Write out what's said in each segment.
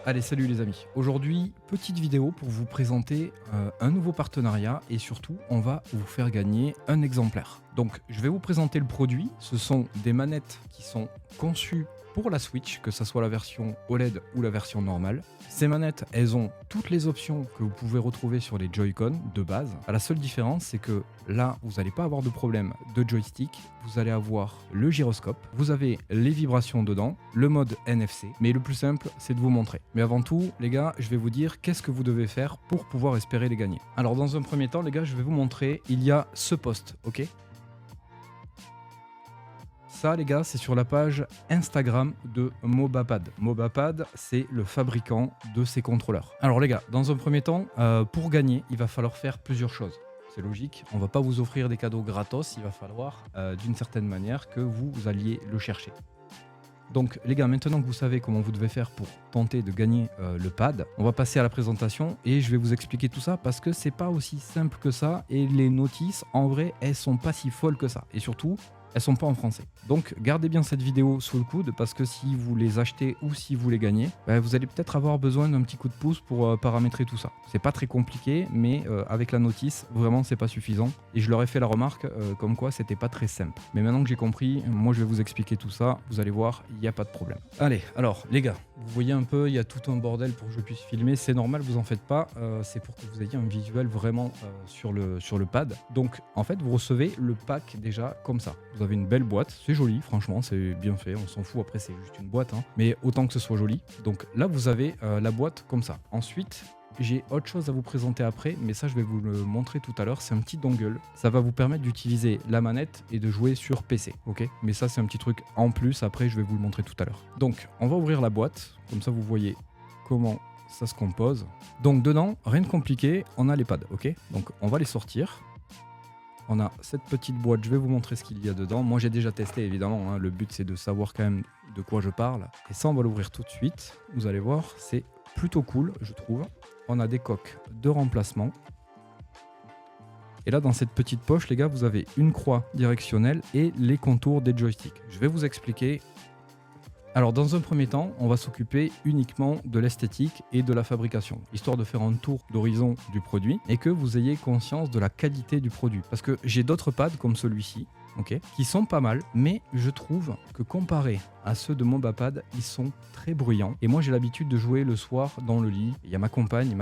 Allez, salut les amis. Aujourd'hui, petite vidéo pour vous présenter un nouveau partenariat et surtout, on va vous faire gagner un exemplaire. Donc, je vais vous présenter le produit. Ce sont des manettes qui sont conçues pour la Switch, que ce soit la version OLED ou la version normale. Ces manettes, elles ont toutes les options que vous pouvez retrouver sur les Joy-Con de base. La seule différence, c'est que là, vous n'allez pas avoir de problème de joystick. Vous allez avoir le gyroscope, vous avez les vibrations dedans, le mode NFC. Mais le plus simple, c'est de vous montrer. Mais avant tout, les gars, je vais vous dire qu'est-ce que vous devez faire pour pouvoir espérer les gagner. Alors, dans un premier temps, les gars, je vais vous montrer. Il y a ce post, ok ? Ça, les gars, c'est sur la page Instagram de Mobapad. Mobapad, c'est le fabricant de ces contrôleurs. Alors, les gars, dans un premier temps, pour gagner, il va falloir faire plusieurs choses. C'est logique, on va pas vous offrir des cadeaux gratos, il va falloir d'une certaine manière que vous alliez le chercher. Donc les gars, maintenant que vous savez comment vous devez faire pour tenter de gagner le pad, on va passer à la présentation et je vais vous expliquer tout ça parce que c'est pas aussi simple que ça et les notices, en vrai, elles sont pas si folles que ça. Et surtout, elles sont pas en français. Donc gardez bien cette vidéo sous le coude parce que si vous les achetez ou si vous les gagnez, vous allez peut-être avoir besoin d'un petit coup de pouce pour paramétrer tout ça. C'est pas très compliqué, mais avec la notice, vraiment c'est pas suffisant. Et je leur ai fait la remarque comme quoi c'était pas très simple. Mais maintenant que j'ai compris, moi je vais vous expliquer tout ça, vous allez voir, il n'y a pas de problème. Allez, alors les gars, vous voyez un peu, il y a tout un bordel pour que je puisse filmer, c'est normal, vous en faites pas, c'est pour que vous ayez un visuel vraiment sur le pad. Donc en fait, vous recevez le pack déjà comme ça. Vous avez une belle boîte, c'est joli, franchement, c'est bien fait, on s'en fout, après c'est juste une boîte, hein, mais autant que ce soit joli. Donc là, vous avez la boîte comme ça. Ensuite, j'ai autre chose à vous présenter après, mais ça je vais vous le montrer tout à l'heure, c'est un petit dongle. Ça va vous permettre d'utiliser la manette et de jouer sur PC, ok ? Mais ça c'est un petit truc en plus, après je vais vous le montrer tout à l'heure. Donc on va ouvrir la boîte, comme ça vous voyez comment ça se compose. Donc dedans, rien de compliqué, on a les pads, ok ? Donc on va les sortir. On a cette petite boîte, je vais vous montrer ce qu'il y a dedans. Moi j'ai déjà testé évidemment, hein. Le but c'est de savoir quand même de quoi je parle. Et ça on va l'ouvrir tout de suite, vous allez voir, c'est plutôt cool je trouve. On a des coques de remplacement. Et là dans cette petite poche les gars, vous avez une croix directionnelle et les contours des joysticks. Je vais vous expliquer. Alors dans un premier temps, on va s'occuper uniquement de l'esthétique et de la fabrication, histoire de faire un tour d'horizon du produit et que vous ayez conscience de la qualité du produit. Parce que j'ai d'autres pads comme celui-ci, ok, qui sont pas mal, mais je trouve que comparé à ceux de Mobapad, ils sont très bruyants. Et moi j'ai l'habitude de jouer le soir dans le lit. Il y a ma compagne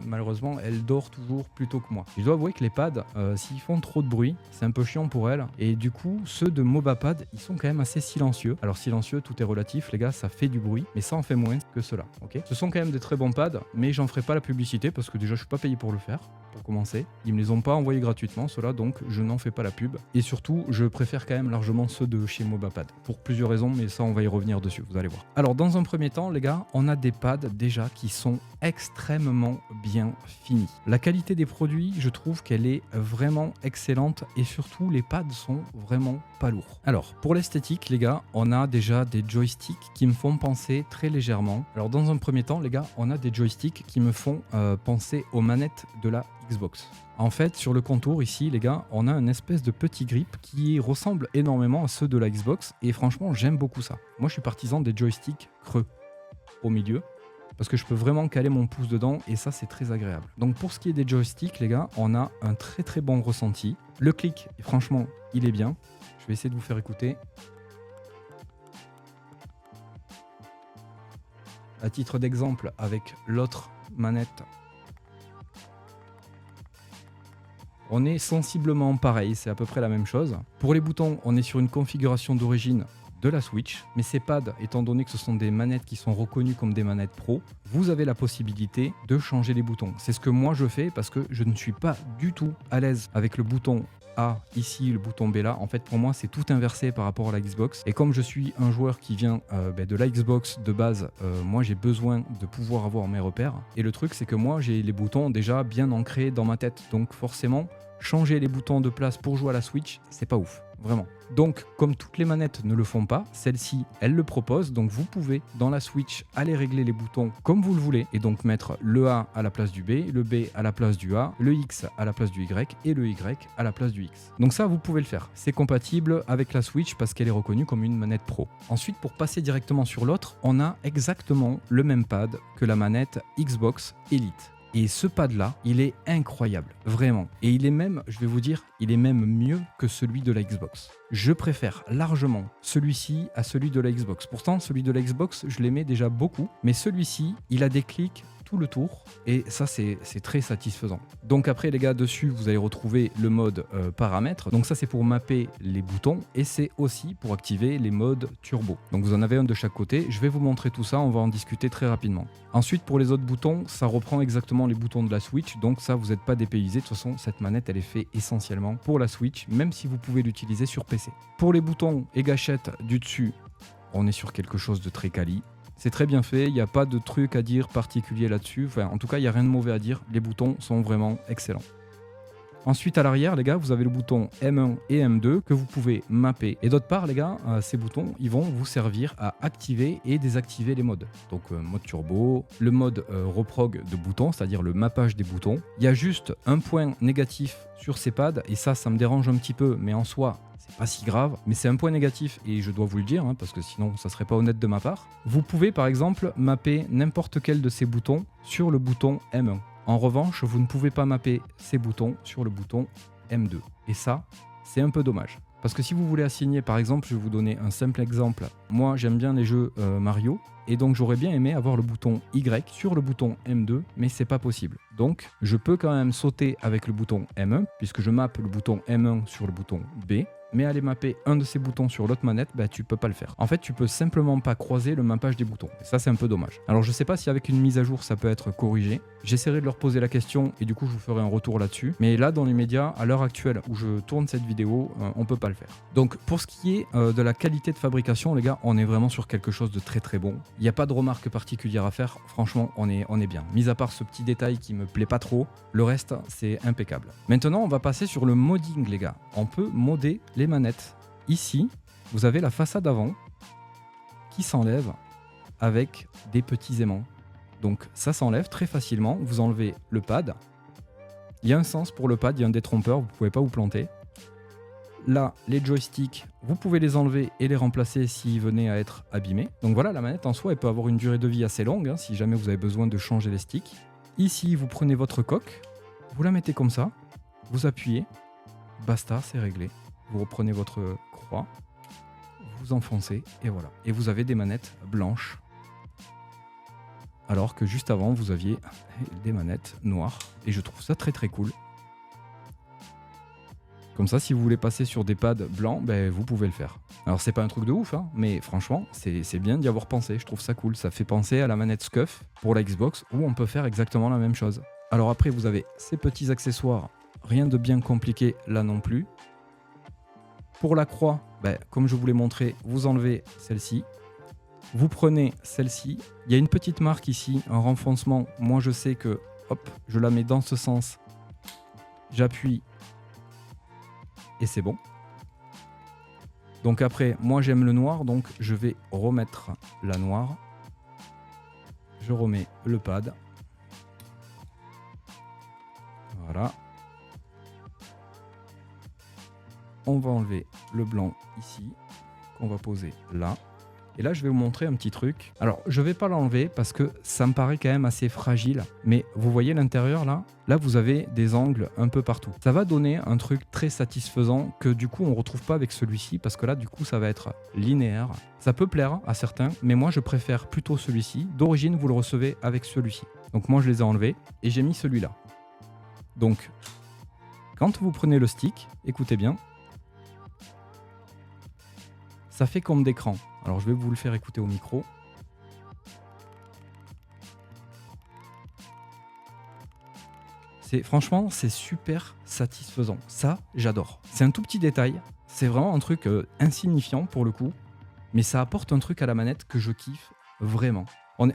malheureusement elle dort toujours plus tôt que moi. Je dois avouer que les pads, s'ils font trop de bruit, c'est un peu chiant pour elle. Et du coup ceux de Mobapad, ils sont quand même assez silencieux. Alors silencieux, tout est relatif les gars, ça fait du bruit, mais ça en fait moins que cela, ok. Ce sont quand même des très bons pads, mais j'en ferai pas la publicité parce que déjà je suis pas payé pour le faire. Pour commencer, ils me les ont pas envoyés gratuitement ceux-là, donc je n'en fais pas la pub. Et surtout je préfère quand même largement ceux de chez Mobapad pour plusieurs raisons, mais ça on va y revenir dessus, vous allez voir. Alors dans un premier temps les gars, on a des pads déjà qui sont extrêmement bien finis. La qualité des produits, je trouve qu'elle est vraiment excellente et surtout les pads sont vraiment pas lourds. Alors pour l'esthétique les gars, on a déjà des joysticks qui me font penser très légèrement. Alors dans un premier temps les gars, on a des joysticks qui me font penser aux manettes de la Xbox. En fait, sur le contour ici, les gars, on a une espèce de petit grip qui ressemble énormément à ceux de la Xbox et franchement, j'aime beaucoup ça. Moi, je suis partisan des joysticks creux au milieu parce que je peux vraiment caler mon pouce dedans et ça, c'est très agréable. Donc pour ce qui est des joysticks, les gars, on a un très très bon ressenti. Le clic, franchement, il est bien. Je vais essayer de vous faire écouter. À titre d'exemple, avec l'autre manette, on est sensiblement pareil, c'est à peu près la même chose. Pour les boutons, on est sur une configuration d'origine de la Switch, mais ces pads, étant donné que ce sont des manettes qui sont reconnues comme des manettes pro, vous avez la possibilité de changer les boutons. C'est ce que moi je fais parce que je ne suis pas du tout à l'aise avec le bouton A ici, le bouton B là. En fait pour moi c'est tout inversé par rapport à la Xbox. Et comme je suis un joueur qui vient de la Xbox de base, moi j'ai besoin de pouvoir avoir mes repères. Et le truc c'est que moi j'ai les boutons déjà bien ancrés dans ma tête. Donc forcément, changer les boutons de place pour jouer à la Switch, c'est pas ouf. vraiment. Donc, comme toutes les manettes ne le font pas, celle-ci, elle le propose. Donc, vous pouvez, dans la Switch, aller régler les boutons comme vous le voulez. Et donc, mettre le A à la place du B, le B à la place du A, le X à la place du Y et le Y à la place du X. Donc ça, vous pouvez le faire. C'est compatible avec la Switch parce qu'elle est reconnue comme une manette pro. Ensuite, pour passer directement sur l'autre, on a exactement le même pad que la manette Xbox Elite. Et ce pad-là, il est incroyable, vraiment. Et il est même, je vais vous dire, il est même mieux que celui de la Xbox. Je préfère largement celui-ci à celui de la Xbox. Pourtant, celui de la Xbox, je l'aimais déjà beaucoup. Mais celui-ci, il a des clics tout le tour. Et ça, c'est très satisfaisant. Donc après, les gars, dessus, vous allez retrouver le mode paramètres. Donc ça, c'est pour mapper les boutons. Et c'est aussi pour activer les modes turbo. Donc vous en avez un de chaque côté. Je vais vous montrer tout ça. On va en discuter très rapidement. Ensuite, pour les autres boutons, ça reprend exactement les boutons de la Switch. Donc ça, vous n'êtes pas dépaysé. De toute façon, cette manette, elle est faite essentiellement pour la Switch, même si vous pouvez l'utiliser sur PC. Pour les boutons et gâchettes du dessus, on est sur quelque chose de très quali. C'est très bien fait, il n'y a pas de truc à dire particulier là-dessus. Enfin, en tout cas, il n'y a rien de mauvais à dire. Les boutons sont vraiment excellents. Ensuite, à l'arrière, les gars, vous avez le bouton M1 et M2 que vous pouvez mapper. Et d'autre part, les gars, ces boutons, ils vont vous servir à activer et désactiver les modes. Donc, mode turbo, le mode reprog de boutons, c'est-à-dire le mappage des boutons. Il y a juste un point négatif sur ces pads, et ça me dérange un petit peu, mais en soi, c'est pas si grave, mais c'est un point négatif et je dois vous le dire, hein, parce que sinon ça serait pas honnête de ma part. Vous pouvez par exemple mapper n'importe quel de ces boutons sur le bouton M1. En revanche, vous ne pouvez pas mapper ces boutons sur le bouton M2. Et ça, c'est un peu dommage. Parce que si vous voulez assigner, par exemple, je vais vous donner un simple exemple. Moi, j'aime bien les jeux Mario, et donc j'aurais bien aimé avoir le bouton Y sur le bouton M2, mais c'est pas possible. Donc, je peux quand même sauter avec le bouton M1, puisque je mappe le bouton M1 sur le bouton B, mais aller mapper un de ces boutons sur l'autre manette, bah, tu peux pas le faire. En fait, tu peux simplement pas croiser le mappage des boutons. Et ça, c'est un peu dommage. Alors, je sais pas si avec une mise à jour, ça peut être corrigé. J'essaierai de leur poser la question et du coup, je vous ferai un retour là-dessus. Mais là, dans les médias, à l'heure actuelle où je tourne cette vidéo, on peut pas le faire. Donc, pour ce qui est de la qualité de fabrication, les gars, on est vraiment sur quelque chose de très très bon. Il n'y a pas de remarque particulière à faire. Franchement, on est bien. Mis à part ce petit détail qui me plaît pas trop, le reste, c'est impeccable. Maintenant, on va passer sur le modding, les gars. On peut modder les manettes. Ici, vous avez la façade avant qui s'enlève avec des petits aimants. Donc ça s'enlève très facilement. Vous enlevez le pad. Il y a un sens pour le pad, il y a un détrompeur, vous ne pouvez pas vous planter. Là, les joysticks, vous pouvez les enlever et les remplacer s'ils venaient à être abîmés. Donc voilà, la manette en soi, elle peut avoir une durée de vie assez longue, hein, si jamais vous avez besoin de changer les sticks. Ici, vous prenez votre coque, vous la mettez comme ça, vous appuyez, basta, c'est réglé. Vous reprenez votre croix, vous enfoncez et voilà. Et vous avez des manettes blanches. Alors que juste avant, vous aviez des manettes noires. Et je trouve ça très très cool. Comme ça, si vous voulez passer sur des pads blancs, ben, vous pouvez le faire. Alors c'est pas un truc de ouf, hein, mais franchement, c'est bien d'y avoir pensé. Je trouve ça cool. Ça fait penser à la manette SCUF pour la Xbox où on peut faire exactement la même chose. Alors après, vous avez ces petits accessoires. Rien de bien compliqué là non plus. Pour la croix, ben, comme je vous l'ai montré, vous enlevez celle-ci. Vous prenez celle-ci. Il y a une petite marque ici, un renfoncement. Moi, je sais que, hop, je la mets dans ce sens. J'appuie. Et c'est bon. Donc après, moi, j'aime le noir. Donc, je vais remettre la noire. Je remets le pad. Voilà. On va enlever le blanc ici, qu'on va poser là. Et là, je vais vous montrer un petit truc. Alors, je ne vais pas l'enlever parce que ça me paraît quand même assez fragile. Mais vous voyez l'intérieur là? Là, vous avez des angles un peu partout. Ça va donner un truc très satisfaisant que du coup, on ne retrouve pas avec celui-ci. Parce que là, du coup, ça va être linéaire. Ça peut plaire à certains, mais moi, je préfère plutôt celui-ci. D'origine, vous le recevez avec celui-ci. Donc moi, je les ai enlevés et j'ai mis celui-là. Donc, quand vous prenez le stick, écoutez bien, ça fait comme d'écran. Alors je vais vous le faire écouter au micro. Franchement, c'est super satisfaisant. Ça, j'adore. C'est un tout petit détail. C'est vraiment un truc insignifiant pour le coup. Mais ça apporte un truc à la manette que je kiffe vraiment.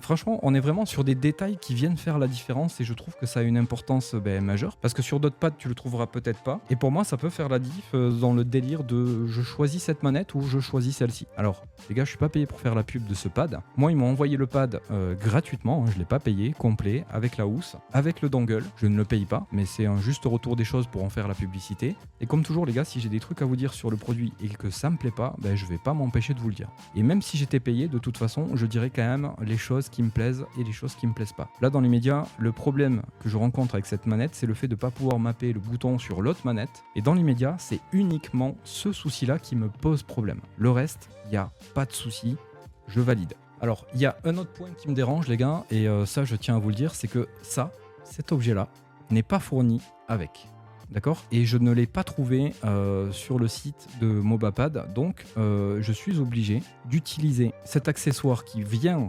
Franchement, on est vraiment sur des détails qui viennent faire la différence et je trouve que ça a une importance majeure parce que sur d'autres pads, tu le trouveras peut-être pas. Et pour moi, ça peut faire la diff dans le délire de je choisis cette manette ou je choisis celle-ci. Alors, les gars, je suis pas payé pour faire la pub de ce pad. Moi, ils m'ont envoyé le pad gratuitement, hein, je l'ai pas payé, complet, avec la housse, avec le dongle. Je ne le paye pas, mais c'est un juste retour des choses pour en faire la publicité. Et comme toujours, les gars, si j'ai des trucs à vous dire sur le produit et que ça me plaît pas, je vais pas m'empêcher de vous le dire. Et même si j'étais payé, de toute façon, je dirais quand même les choses qui me plaisent et les choses qui me plaisent pas. Là, dans les médias, le problème que je rencontre avec cette manette, c'est le fait de pas pouvoir mapper le bouton sur l'autre manette. Et dans les médias, c'est uniquement ce souci-là qui me pose problème. Le reste, il n'y a pas de souci, je valide. Alors, il y a un autre point qui me dérange, les gars, et ça, je tiens à vous le dire, c'est que cet objet-là, n'est pas fourni avec. D'accord. Et je ne l'ai pas trouvé sur le site de Mobapad, donc je suis obligé d'utiliser cet accessoire qui vient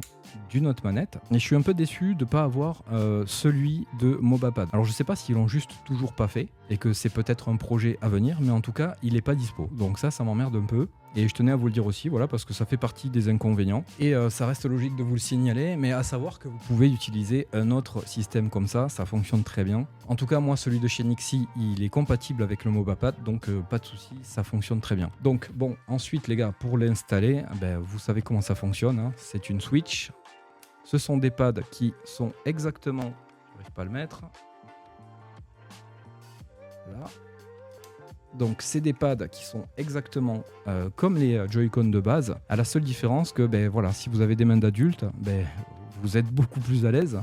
d'une autre manette. Et je suis un peu déçu de ne pas avoir celui de Mobapad. Alors je sais pas s'ils l'ont juste toujours pas fait et que c'est peut-être un projet à venir, mais en tout cas il n'est pas dispo. Donc ça m'emmerde un peu. Et je tenais à vous le dire aussi, voilà, parce que ça fait partie des inconvénients. Et ça reste logique de vous le signaler, mais à savoir que vous pouvez utiliser un autre système comme ça fonctionne très bien. En tout cas, moi, celui de chez Nixie, il est compatible avec le Mobapad, donc pas de souci, ça fonctionne très bien. Donc bon, ensuite les gars, pour l'installer, vous savez comment ça fonctionne, hein. C'est une Switch. Ce sont des pads qui sont exactement, je n'arrive pas à le mettre, là. Donc c'est des pads qui sont exactement comme les Joy-Con de base, à la seule différence que voilà, si vous avez des mains d'adulte, vous êtes beaucoup plus à l'aise.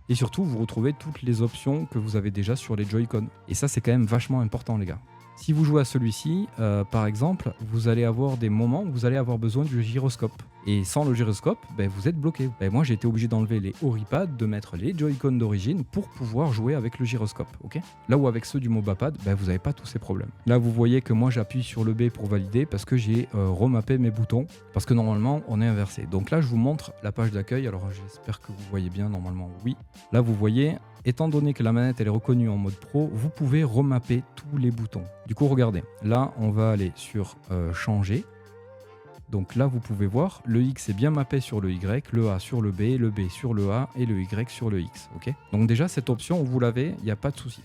Et surtout, vous retrouvez toutes les options que vous avez déjà sur les Joy-Con. Et ça, c'est quand même vachement important, les gars. Si vous jouez à celui-ci, par exemple, vous allez avoir des moments où vous allez avoir besoin du gyroscope. Et sans le gyroscope, vous êtes bloqué. Moi, j'ai été obligé d'enlever les Oripads, de mettre les Joy-Con d'origine pour pouvoir jouer avec le gyroscope. Okay, là où avec ceux du Mobapad, vous n'avez pas tous ces problèmes. Là, vous voyez que moi, j'appuie sur le B pour valider parce que j'ai remappé mes boutons. Parce que normalement, on est inversé. Donc là, je vous montre la page d'accueil. Alors, j'espère que vous voyez bien. Normalement, oui. Là, vous voyez... Étant donné que la manette elle est reconnue en mode pro, vous pouvez remapper tous les boutons. Du coup, regardez, là on va aller sur changer. Donc là vous pouvez voir, le X est bien mappé sur le Y, le A sur le B sur le A et le Y sur le X. Okay, donc déjà cette option, vous l'avez, il n'y a pas de souci.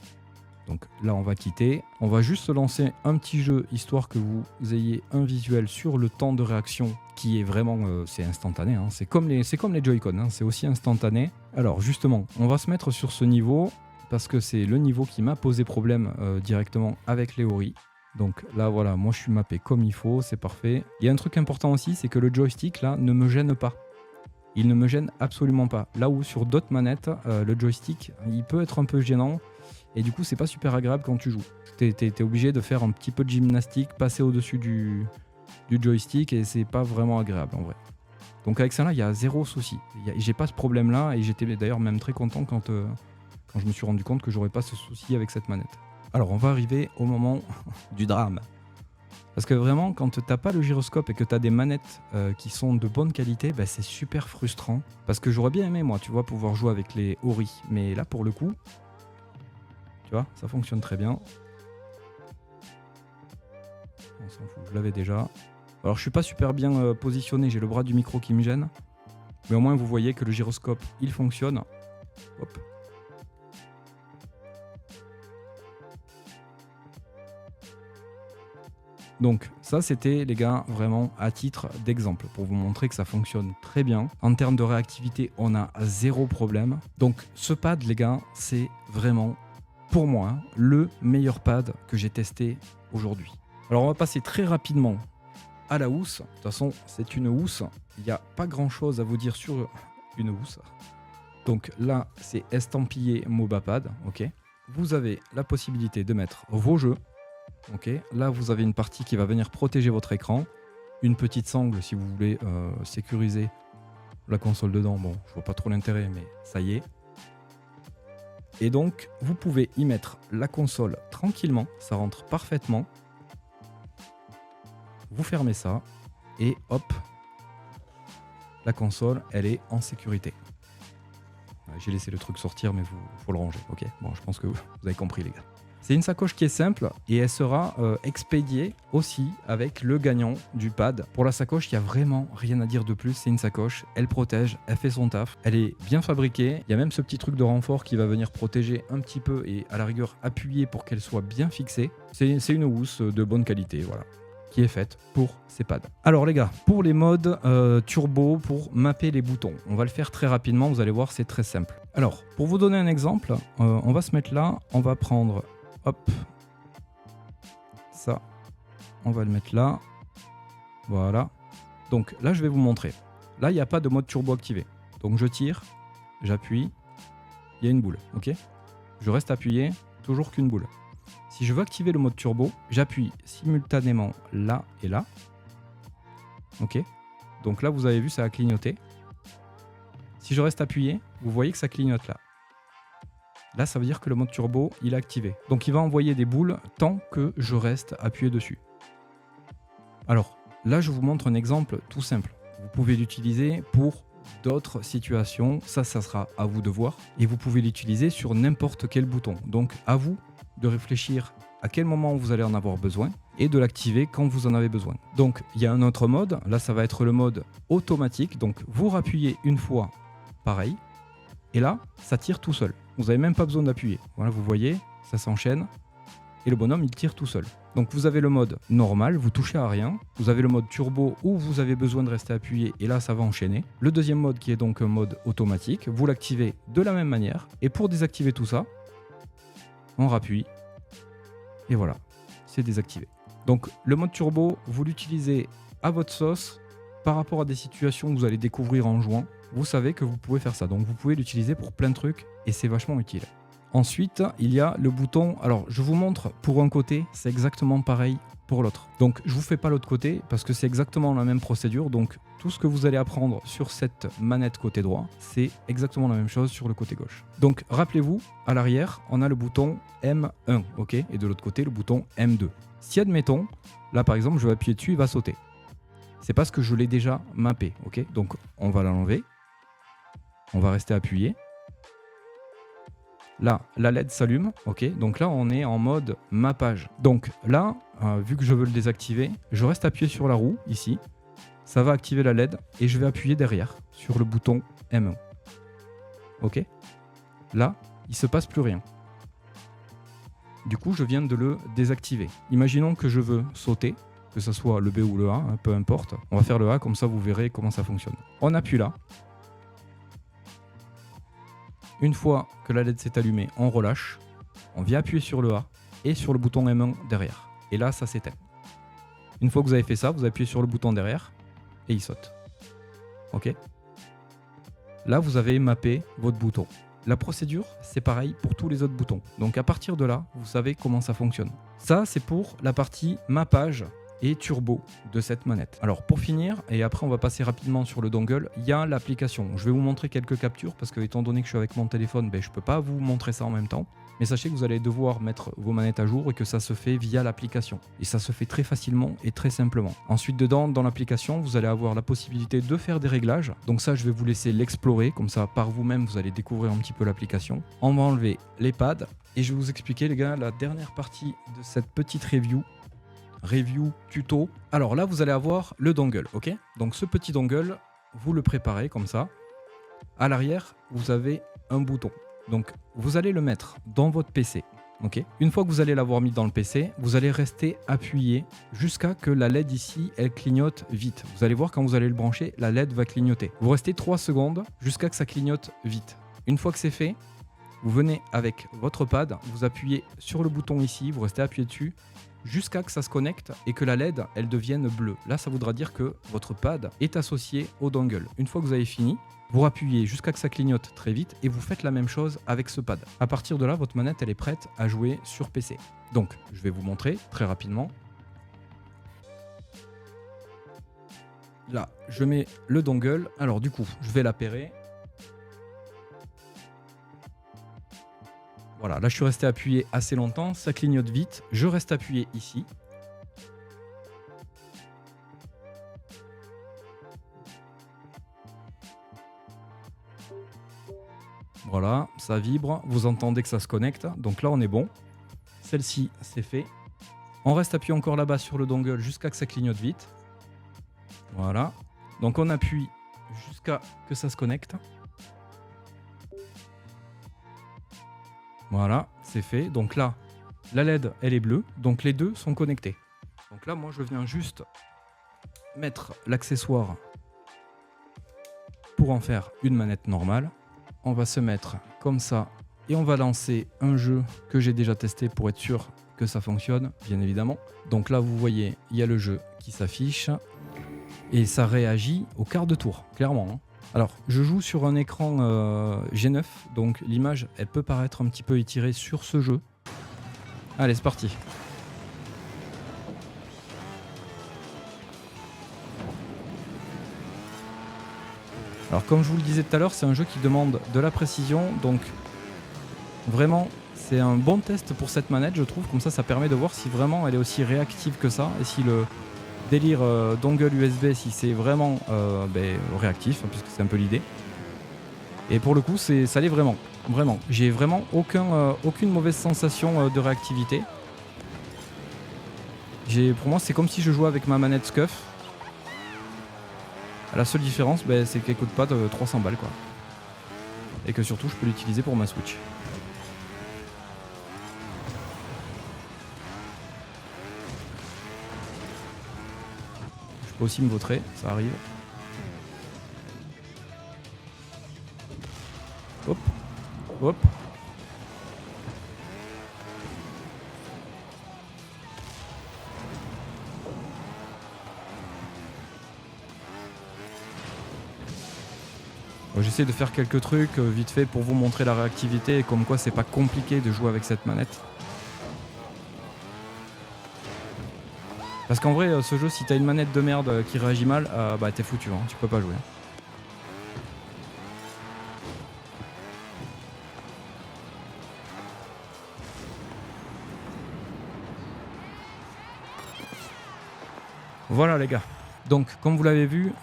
Donc là on va quitter, on va juste lancer un petit jeu histoire que vous ayez un visuel sur le temps de réaction qui est vraiment, c'est instantané, hein. C'est comme les Joy-Con, hein. C'est aussi instantané. Alors justement, on va se mettre sur ce niveau parce que c'est le niveau qui m'a posé problème directement avec les Ori. Donc là voilà, moi je suis mappé comme il faut, c'est parfait. Il y a un truc important aussi, c'est que le joystick là ne me gêne pas. Il ne me gêne absolument pas. Là où sur d'autres manettes, le joystick il peut être un peu gênant. Et du coup, c'est pas super agréable quand tu joues. T'es obligé de faire un petit peu de gymnastique, passer au-dessus du joystick et c'est pas vraiment agréable en vrai. Donc avec ça là, il y a zéro souci. J'ai pas ce problème-là et j'étais d'ailleurs même très content quand je me suis rendu compte que j'aurais pas ce souci avec cette manette. Alors on va arriver au moment du drame. Parce que vraiment, quand t'as pas le gyroscope et que t'as des manettes qui sont de bonne qualité, c'est super frustrant. Parce que j'aurais bien aimé, moi, tu vois, pouvoir jouer avec les Ori. Mais là, pour le coup... Tu vois, ça fonctionne très bien. On s'en fout, je l'avais déjà. Alors je suis pas super bien positionné, j'ai le bras du micro qui me gêne. Mais au moins vous voyez que le gyroscope, il fonctionne. Hop. Donc ça c'était les gars vraiment à titre d'exemple pour vous montrer que ça fonctionne très bien. En termes de réactivité, on a zéro problème. Donc ce pad les gars, c'est vraiment... pour moi, le meilleur pad que j'ai testé aujourd'hui. Alors on va passer très rapidement à la housse. De toute façon, c'est une housse. Il n'y a pas grand chose à vous dire sur une housse. Donc là, c'est estampillé Mobapad. Okay, vous avez la possibilité de mettre vos jeux. Okay, là, vous avez une partie qui va venir protéger votre écran. Une petite sangle si vous voulez sécuriser la console dedans. Bon, je vois pas trop l'intérêt, mais ça y est. Et donc, vous pouvez y mettre la console tranquillement, ça rentre parfaitement. Vous fermez ça et hop, la console, elle est en sécurité. J'ai laissé le truc sortir, mais faut le ranger, ok? Bon, je pense que vous avez compris, les gars. C'est une sacoche qui est simple et elle sera expédiée aussi avec le gagnant du pad. Pour la sacoche, il n'y a vraiment rien à dire de plus. C'est une sacoche, elle protège, elle fait son taf, elle est bien fabriquée. Il y a même ce petit truc de renfort qui va venir protéger un petit peu et à la rigueur appuyer pour qu'elle soit bien fixée. C'est une housse de bonne qualité, voilà, qui est faite pour ces pads. Alors les gars, pour les modes turbo, pour mapper les boutons, on va le faire très rapidement, vous allez voir, c'est très simple. Alors, pour vous donner un exemple, on va se mettre là, on va prendre, hop, ça, on va le mettre là, voilà. Donc là, je vais vous montrer. Là, il n'y a pas de mode turbo activé. Donc je tire, j'appuie, il y a une boule, ok? Je reste appuyé, toujours qu'une boule. Si je veux activer le mode turbo, j'appuie simultanément là et là. Ok. Donc là, vous avez vu, ça a clignoté. Si je reste appuyé, vous voyez que ça clignote là. Là, ça veut dire que le mode turbo, il est activé. Donc il va envoyer des boules tant que je reste appuyé dessus. Alors, là, je vous montre un exemple tout simple. Vous pouvez l'utiliser pour d'autres situations. Ça sera à vous de voir. Et vous pouvez l'utiliser sur n'importe quel bouton. Donc, à vous de réfléchir à quel moment vous allez en avoir besoin et de l'activer quand vous en avez besoin. Donc, il y a un autre mode. Là, ça va être le mode automatique. Donc, vous rappuyez une fois, pareil. Et là, ça tire tout seul. Vous n'avez même pas besoin d'appuyer. Voilà, vous voyez, ça s'enchaîne. Et le bonhomme, il tire tout seul. Donc vous avez le mode normal, vous touchez à rien. Vous avez le mode turbo où vous avez besoin de rester appuyé et là, ça va enchaîner. Le deuxième mode qui est donc un mode automatique, vous l'activez de la même manière. Et pour désactiver tout ça, on rappuie. Et voilà, c'est désactivé. Donc le mode turbo, vous l'utilisez à votre sauce par rapport à des situations que vous allez découvrir en jouant. Vous savez que vous pouvez faire ça. Donc vous pouvez l'utiliser pour plein de trucs et c'est vachement utile. Ensuite, il y a le bouton. Alors, je vous montre pour un côté, c'est exactement pareil pour l'autre. Donc, je vous fais pas l'autre côté parce que c'est exactement la même procédure. Donc, tout ce que vous allez apprendre sur cette manette côté droit, c'est exactement la même chose sur le côté gauche. Donc, rappelez-vous, à l'arrière, on a le bouton M1, ok, et de l'autre côté, le bouton M2. Si admettons, là par exemple, je vais appuyer dessus, il va sauter. C'est parce que je l'ai déjà mappé, ok. Donc, on va l'enlever. On va rester appuyé. Là, la LED s'allume, ok. Donc là, on est en mode mappage. Donc là, vu que je veux le désactiver, je reste appuyé sur la roue, ici. Ça va activer la LED et je vais appuyer derrière sur le bouton M1. Ok. Là, il ne se passe plus rien. Du coup, je viens de le désactiver. Imaginons que je veux sauter, que ce soit le B ou le A, hein, peu importe. On va faire le A, comme ça vous verrez comment ça fonctionne. On appuie là. Une fois que la LED s'est allumée, on relâche, on vient appuyer sur le A et sur le bouton M1 derrière. Et là, ça s'éteint. Une fois que vous avez fait ça, vous appuyez sur le bouton derrière et il saute. Ok. Là, vous avez mappé votre bouton. La procédure, c'est pareil pour tous les autres boutons. Donc à partir de là, vous savez comment ça fonctionne. Ça, c'est pour la partie mappage et turbo de cette manette. Alors pour finir, et après on va passer rapidement sur le dongle, il y a l'application. Je vais vous montrer quelques captures parce que étant donné que je suis avec mon téléphone, je ne peux pas vous montrer ça en même temps. Mais sachez que vous allez devoir mettre vos manettes à jour et que ça se fait via l'application. Et ça se fait très facilement et très simplement. Ensuite dedans, dans l'application, vous allez avoir la possibilité de faire des réglages. Donc ça, je vais vous laisser l'explorer. Comme ça, par vous-même, vous allez découvrir un petit peu l'application. On va enlever les pads et je vais vous expliquer les gars la dernière partie de cette petite review tuto. Alors là, vous allez avoir le dongle, ok. Donc ce petit dongle, vous le préparez comme ça. À l'arrière, vous avez un bouton. Donc vous allez le mettre dans votre PC, ok. Une fois que vous allez l'avoir mis dans le PC, vous allez rester appuyé jusqu'à que la LED ici, elle clignote vite. Vous allez voir quand vous allez le brancher, la LED va clignoter. Vous restez 3 secondes jusqu'à que ça clignote vite. Une fois que c'est fait, vous venez avec votre pad, vous appuyez sur le bouton ici, vous restez appuyé dessus, jusqu'à que ça se connecte et que la LED, elle devienne bleue. Là, ça voudra dire que votre pad est associé au dongle. Une fois que vous avez fini, vous appuyez jusqu'à que ça clignote très vite et vous faites la même chose avec ce pad. À partir de là, votre manette, elle est prête à jouer sur PC. Donc, je vais vous montrer très rapidement. Là, je mets le dongle. Alors du coup, je vais l'appairer. Voilà, là je suis resté appuyé assez longtemps, ça clignote vite, je reste appuyé ici. Voilà, ça vibre, vous entendez que ça se connecte, donc là on est bon. celle-ci, c'est fait. On reste appuyé encore là-bas sur le dongle jusqu'à que ça clignote vite. Voilà. Donc on appuie jusqu'à que ça se connecte. Voilà, c'est fait. Donc là, la LED, elle est bleue. Donc les deux sont connectés. Donc là, moi, je viens juste mettre l'accessoire pour en faire une manette normale. On va se mettre comme ça et on va lancer un jeu que j'ai déjà testé pour être sûr que ça fonctionne, bien évidemment. Donc là, vous voyez, il y a le jeu qui s'affiche et ça réagit au quart de tour, clairement, hein. Alors, je joue sur un écran G9, donc l'image, elle peut paraître un petit peu étirée sur ce jeu. Allez, c'est parti. Alors, comme je vous le disais tout à l'heure, c'est un jeu qui demande de la précision, donc vraiment, c'est un bon test pour cette manette, je trouve. Comme ça permet de voir si vraiment elle est aussi réactive que ça et si le délire dongle USB, si c'est vraiment réactif, hein, puisque c'est un peu l'idée. Et pour le coup, ça l'est vraiment. Vraiment. J'ai vraiment aucune mauvaise sensation de réactivité. Pour moi, c'est comme si je jouais avec ma manette SCUF. La seule différence, c'est qu'elle coûte pas de 300 balles, quoi. Et que surtout, je peux l'utiliser pour ma Switch. Je peux aussi me vautrer, ça arrive. Hop, hop. J'essaie de faire quelques trucs vite fait pour vous montrer la réactivité et comme quoi c'est pas compliqué de jouer avec cette manette. Parce qu'en vrai, ce jeu, si t'as une manette de merde qui réagit mal, t'es foutu, hein, tu peux pas jouer. Voilà les gars. Donc comme vous l'avez vu,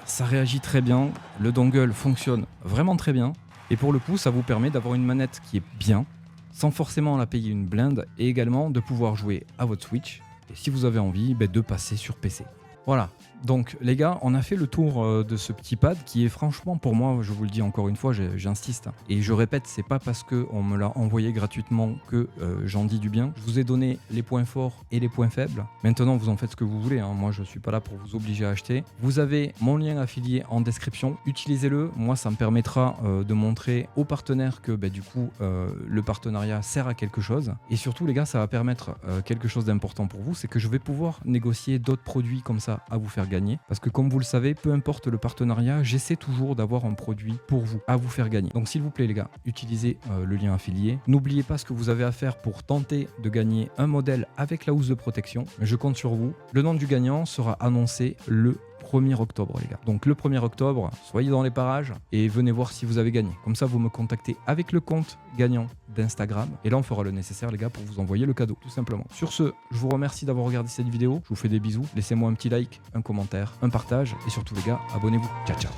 ça réagit très bien, le dongle fonctionne vraiment très bien. Et pour le coup, ça vous permet d'avoir une manette qui est bien, sans forcément la payer une blinde, et également de pouvoir jouer à votre Switch. Et si vous avez envie, de passer sur PC. Voilà, donc les gars, on a fait le tour de ce petit pad qui est franchement pour moi, je vous le dis encore une fois, j'insiste. Et je répète, c'est pas parce qu'on me l'a envoyé gratuitement que j'en dis du bien. Je vous ai donné les points forts et les points faibles. Maintenant, vous en faites ce que vous voulez, hein. Moi, je suis pas là pour vous obliger à acheter. Vous avez mon lien affilié en description. Utilisez-le. Moi, ça me permettra de montrer aux partenaires que du coup, le partenariat sert à quelque chose. Et surtout, les gars, ça va permettre quelque chose d'important pour vous, c'est que je vais pouvoir négocier d'autres produits comme ça à vous faire gagner. Parce que comme vous le savez, peu importe le partenariat, j'essaie toujours d'avoir un produit pour vous, à vous faire gagner. Donc s'il vous plaît les gars, utilisez le lien affilié. N'oubliez pas ce que vous avez à faire pour tenter de gagner un modèle avec la housse de protection. Je compte sur vous. Le nom du gagnant sera annoncé le 1er octobre les gars. Donc le 1er octobre, soyez dans les parages et venez voir si vous avez gagné. Comme ça, vous me contactez avec le compte gagnant d'Instagram et là on fera le nécessaire les gars pour vous envoyer le cadeau tout simplement. Sur ce, je vous remercie d'avoir regardé cette vidéo. Je vous fais des bisous. Laissez-moi un petit like, un commentaire, un partage et surtout les gars, abonnez-vous. Ciao ciao.